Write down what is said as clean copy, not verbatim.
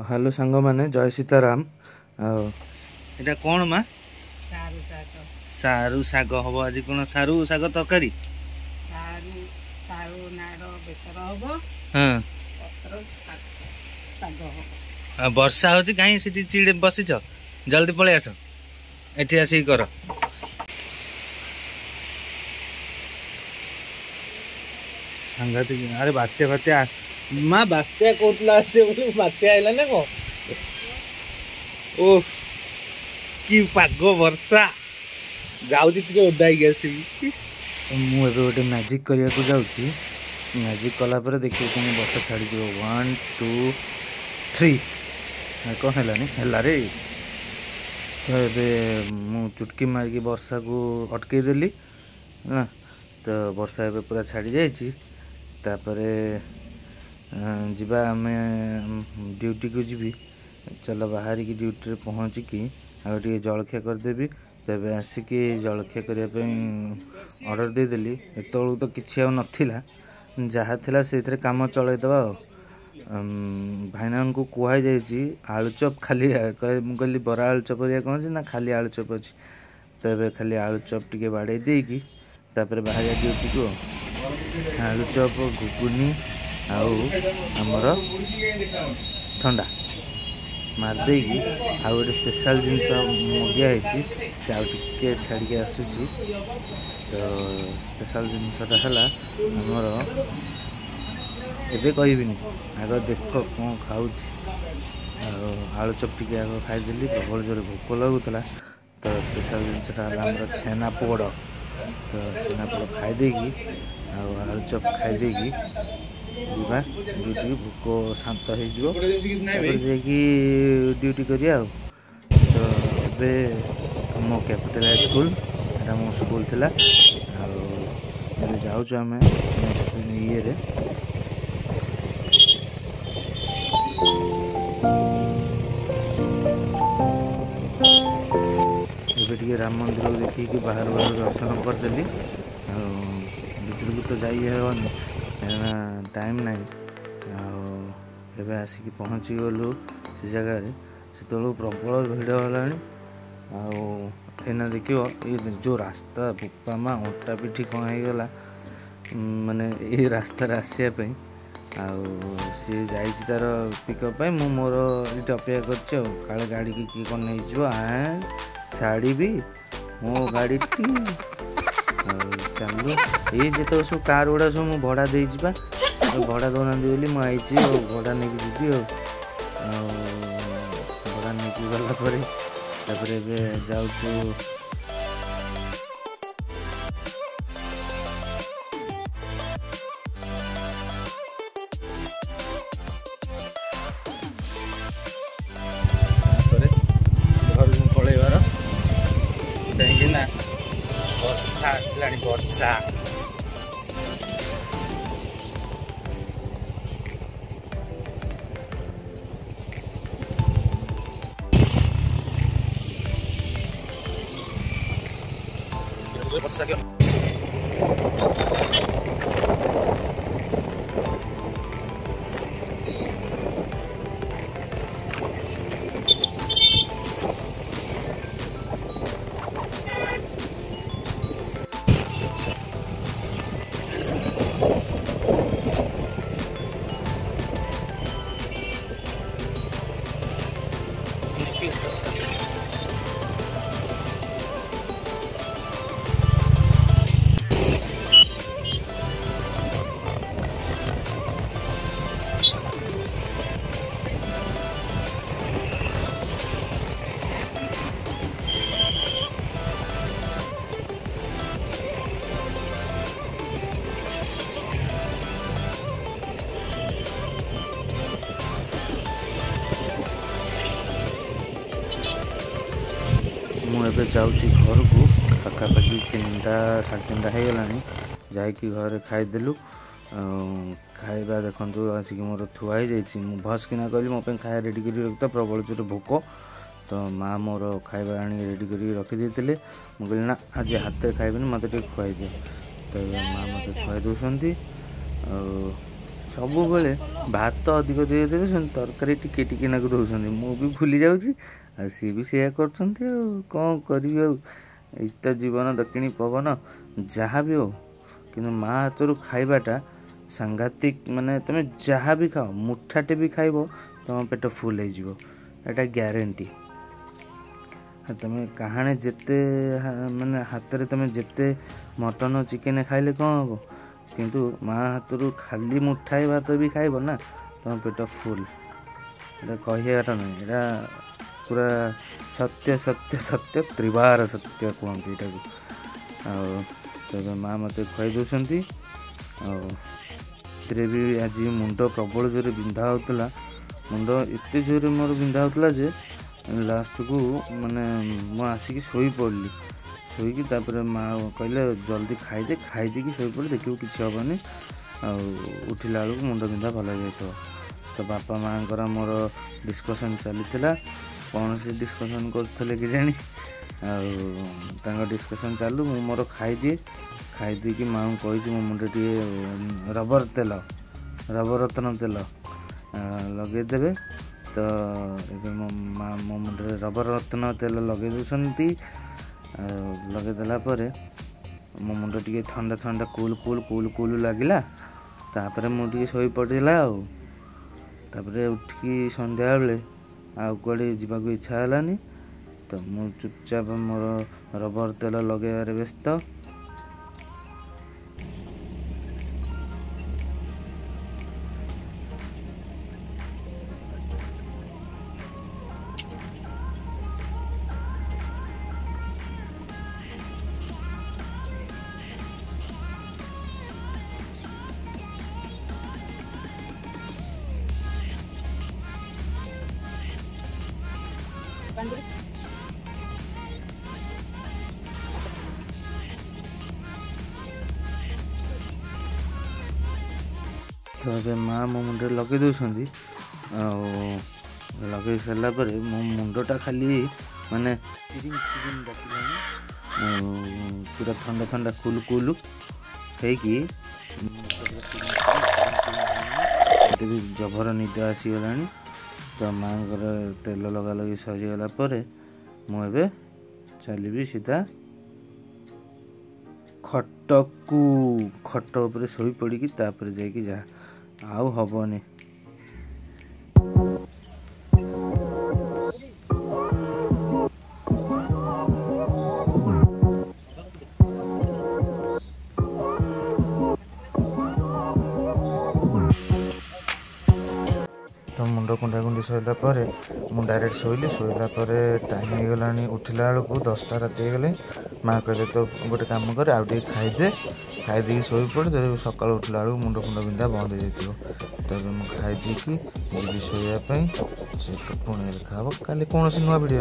Hello सांग मैंने जय सीताराम। एटा कौन मा सारू साग हम आज कौन सारू साग तरकारी वर्षा हो कहीं चिड़े बसीच जल्दी पलि आस एठी आसिक कर सांघातिक। अरे बात्या बात्या माँ बात्या कहला बात्या आइला ना कौन ओ कि पाग वर्षा जाऊँगी ओदा मुझे गोटे मैजिक करने को जाऊँगी। मैजिक कलापर देखिए कौन वर्षा छाड़ी 1 2 3 कौन है रे। तो ये मु चुटकी मारिकी वर्षा को अटकईदेली ना तो वर्षा ए पूरा छाड़ी जापर जीवा आम ड्यूटी को जीवी चल बाहर की ड्यूटी पहुँचिकी आगे जलखिया करदेवी तेज आसिकी जलखिया करने ऑर्डर देदेली। एत तो किसी नाला जहाँ थिला से काम चलईदबा भाईना को कहुई जाइए आलुचप खाली कहली बरा आलुचप कौन ना खाली आलुचप अच्छी तेज खाली आलुचप टे बाड़े देकी बाहर ड्यूटी को आलुचप घुगुनी आमर ठंडा मारदे आउ गोटे स्पेशल जिनस मगाई से आगे छाड़ी आसूसी। तो स्पेशल जिनसटा है आमर एबे कहबिनी आग देख कौन खाऊ आलुचप टे आग खाईदेली प्रबल जोर भोक लगुला। तो स्पेशल जिनसटा है छेनापोड़ तो छेनापोड़ खाईदेकी आलुचप खाईदेकी जीवा ड्यूटी भोक शांत हो ड्यूटी करिया। तो ए मो कैपिटल हाई स्कूल एटा मो स्कूल थिला जाऊँ आम ये टे राम मंदिर को देखिए बाहर बाहर दर्शन करदेली। भर को तो जाइए टाइम ना आसिक पहुँची गलु से जगह से प्रबल भिड़ होना देख ये जो रास्ता बुपा माँ अंटा पिठी कौन होगला माने ये रास्तार आसवाई सी जार पिकअप मु मोर ये अपेक्षा कर गाड़ी की किए कौन नहीं छाड़ी मो गाड़ी चलू ये जो सब कार गुड़ा सब मुझे भड़ा दे भड़ा दौना बोली मुझे भड़ा नहीं जी भड़ा नहीं गलापर जाऊँ घर को पलैबार कहीं वर्षा आसला वर्षा वर्षा के मुझे जाऊँ घर को पखापाखि 3टा 3:30 होगला जाकि घर खाईदेलु खाଇବା देखु आसिक मोर थुआई जाइए भस किना कहली मो खाया रेडी कर रखता प्रबल जोर भोक तो माँ मोर खाଇବା आनी रेडी कर रखीदे मुझे ना आज हाथ खाइबी मत खुआई दिए तो माँ मत खुआई दौरान ସବୁବେଳେ ଭାତ ଅଧିକ ଦେଇ ଦେଉଛନ୍ତି, ତରକାରୀ ଟିକେ ଟିକେ ନାକୁ ଦେଉଛନ୍ତି। ମୁଁ ବି ଭୁଲି ଯାଉଛି ଆଉ ସିଏ ବି ସେଇଆ କରୁଛନ୍ତି। ଆଉ କ'ଣ କରିବି? ଆଉ ଏଇ ତ ଜୀବନ ଦକ୍ଷିଣୀ ପବନ। ଯାହା ବି ହଉ କିନ୍ତୁ ମା ହାତରୁ ଖାଇବାଟା ସାଂଘାତିକ। ମାନେ ତୁମେ ଯାହା ବି ଖାଅ, ମୁଠାଟେ ବି ଖାଇବ ତୁମ ପେଟ ଫୁଲ୍ ହେଇଯିବ, ଏଇଟା ଗ୍ୟାରେଣ୍ଟି। ଆଉ ତୁମେ କାହାଣେ ଯେତେ ମାନେ ହାତରେ ତୁମେ ଯେତେ ମଟନ ଚିକେନ ଖାଇଲେ କ'ଣ ହେବ, କିନ୍ତୁ ମା ହାତରୁ ଖାଲି ମୁଠାଏ ଭାତ ବି ଖାଇବ ନା, ତୁମ ପେଟ ଫୁଲ୍। ଏଇଟା କହିବାଟା ନାହିଁ, ଏଇଟା ପୁରା ସତ୍ୟ ସତ୍ୟ ସତ୍ୟ ତ୍ରିବାର ସତ୍ୟ କୁହନ୍ତି ଏଇଟାକୁ। ଆଉ ତେବେ ମା ମୋତେ ଖୁଆଇ ଦେଉଛନ୍ତି। ଆଉ ସେଥିରେ ବି ଆଜି ମୁଣ୍ଡ ପ୍ରବଳ ଜୋରେ ବିନ୍ଧା ହେଉଥିଲା। ମୁଣ୍ଡ ଏତେ ଜୋରେ ମୋର ବିନ୍ଧା ହେଉଥିଲା ଯେ ଲାଷ୍ଟକୁ ମାନେ ମୁଁ ଆସିକି ଶୋଇପଡ଼ିଲି। ଶୋଇକି ତାପରେ ମା କହିଲେ ଜଲ୍ଦି ଖାଇଦେ, ଖାଇଦେଇକି ଶୋଇପଡ଼ି, ଦେଖିବୁ କିଛି ହେବନି, ଆଉ ଉଠିଲା ବେଳକୁ ମୁଣ୍ଡ ବିନ୍ଧା ଭଲ ହେଇଯାଇଥିବ। ତ ବାପା ମାଆଙ୍କର ମୋର ଡିସ୍କସନ୍ ଚାଲିଥିଲା। କ'ଣ ସେ ଡିସ୍କସନ୍ କରୁଥିଲେ କେଜାଣି। ଆଉ ତାଙ୍କ ଡିସ୍କସନ୍ ଚାଲୁ, ମୁଁ ମୋର ଖାଇଦିଏ। ଖାଇଦେଇକି ମାଆଙ୍କୁ କହିଛି ମୋ ମୁଣ୍ଡରେ ଟିକେ ରବରତ୍ନ ତେଲ ଲଗେଇଦେବେ। ତ ଏବେ ମୋ ମା ମୋ ମୁଣ୍ଡରେ ରବରତ୍ନ ତେଲ ଲଗେଇ ଦେଉଛନ୍ତି। ଆଉ ଲଗେଇଦେଲା ପରେ ମୋ ମୁଣ୍ଡ ଟିକେ ଥଣ୍ଡା ଥଣ୍ଡା କୁଲ୍ ଲାଗିଲା। ତାପରେ ମୁଁ ଟିକେ ଶୋଇପଡ଼ିଲା। ଆଉ ତାପରେ ଉଠିକି ସନ୍ଧ୍ୟାବେଳେ ଆଉ କୁଆଡ଼େ ଯିବାକୁ ଇଚ୍ଛା ହେଲାନି। ତ ମୁଁ ଚୁପଚାପ ମୋର ରବର ତେଲ ଲଗେଇବାରେ ବ୍ୟସ୍ତ। ତ ଏବେ ମା ମୋ ମୁଣ୍ଡରେ ଲଗେଇ ଦେଉଛନ୍ତି। ଆଉ ଲଗେଇ ସାରିଲା ପରେ ମୋ ମୁଣ୍ଡଟା ଖାଲି ମାନେ ଡାକିଲାଣି। ଆଉ ପୁରା ଥଣ୍ଡା ଥଣ୍ଡା କୁଲ୍ ହେଇକି ମୋତେ ବି ଜବର ନିଦ ଆସିଗଲାଣି। ତ ମାଆଙ୍କର ତେଲ ଲଗାଲଗି ସରିଗଲା ପରେ ମୁଁ ଏବେ ଚାଲିବି ସିଧା ଖଟ ଉପରେ ଶୋଇ ପଡ଼ିକି ତାପରେ ଯାଇକି ଯାହା, ଆଉ ହବନି। ତ ମୁଣ୍ଡ କୁଣ୍ଡାକୁଣ୍ଡି ସରିଲା ପରେ ମୁଁ ଡାଇରେକ୍ଟ ଶୋଇଲି। ଶୋଇଲା ପରେ ଟାଇମ୍ ହେଇଗଲାଣି, ଉଠିଲା ବେଳକୁ 10ଟା ରାତି ହେଇଗଲେ। ମା କହିଲେ ତ ଗୋଟେ କାମ କରେ, ଆଉ ଟିକେ ଖାଇଦେ, ଖାଇଦେଇକି ଶୋଇପଡ଼େ, ସକାଳୁ ଉଠିଲା ବେଳକୁ ମୁଣ୍ଡ ବିନ୍ଧା ବନ୍ଦ ହେଇଯାଇଥିବ। ତେବେ ମୁଁ ଖାଇଦେଇକି ଯିବି ଶୋଇବା ପାଇଁ। ସେ ପୁଣି ଦେଖା ହେବ କାଲି କୌଣସି ନୂଆ ଭିଡ଼ିଓ।